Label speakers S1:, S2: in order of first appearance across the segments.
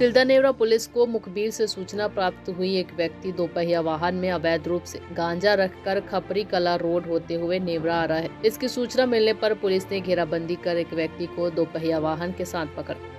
S1: Tilda Neora police को मुखबिर से सूचना प्राप्त हुई। एक व्यक्ति दोपहिया वाहन में अवैध रूप से गांजा रखकर खपरी कला रोड होते हुए नेवरा आ रहा है। इसकी सूचना मिलने पर पुलिस ने घेराबंदी कर एक व्यक्ति को दोपहिया वाहन के साथ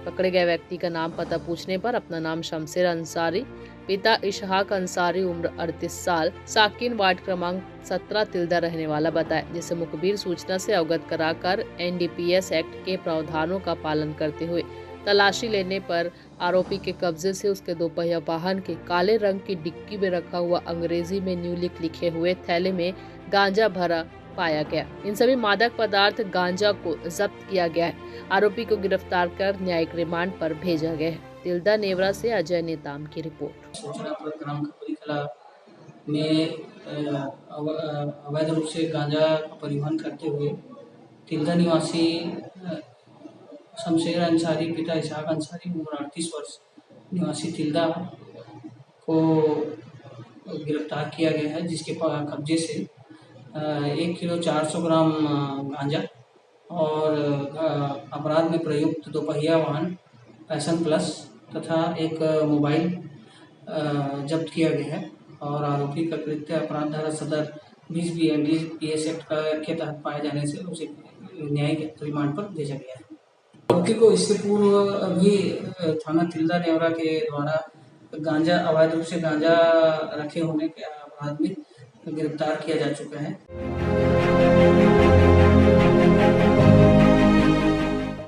S1: पकड़े गए व्यक्ति का नाम पता पूछने पर अपना नाम शमशेर अंसारी, पिता इशहाक अंसारी, उम्र 38 साल, साकिन वार्ड क्रमांक 17 तिल्दा रहने वाला बताया, जिसे मुखबिर सूचना से अवगत कराकर NDPS एक्ट के प्रावधानों का पालन करते हुए तलाशी लेने पर आरोपी के कब्जे से उसके दोपहिया वाहन के काले रंग की डिक्की में रखा हुआ अंग्रेजी में न्यूलिक लिखे हुए थैले में गांजा भरा पाया गया। इन सभी मादक पदार्थ गांजा को जब्त किया गया है। आरोपी को गिरफ्तार कर न्यायिक रिमांड पर भेजा गया है। तिल्दा नेवरा से अजय नेताम की रिपोर्ट।
S2: सूचना पर ग्राम खपरी कला में अवैध रूप से गांजा का परिवहन करते हुए तिल्दा निवासी शमशेर अंसारी, पिता इशहाक अंसारी, उम्र 38 वर्ष, निवासी तिल्दा को गिरफ्तार किया गया है, जिसके कब्जे से 1 किलो 400 ग्राम गांजा और अपराध में प्रयुक्त दोपहिया वाहन पैशन प्लस तथा एक मोबाइल जब्त किया गया है। और आरोपी का कृत्य अपराध धारा सदर 20 NDPS एक्ट के तहत पाए जाने से उसे न्यायिक रिमांड पर भेजा गया है। आरोपी को इससे पूर्व भी थाना तिल्दा नेवरा के द्वारा अवैध रूप से गांजा रखे होने के अपराध में गिरफ्तार किया जा चुका है।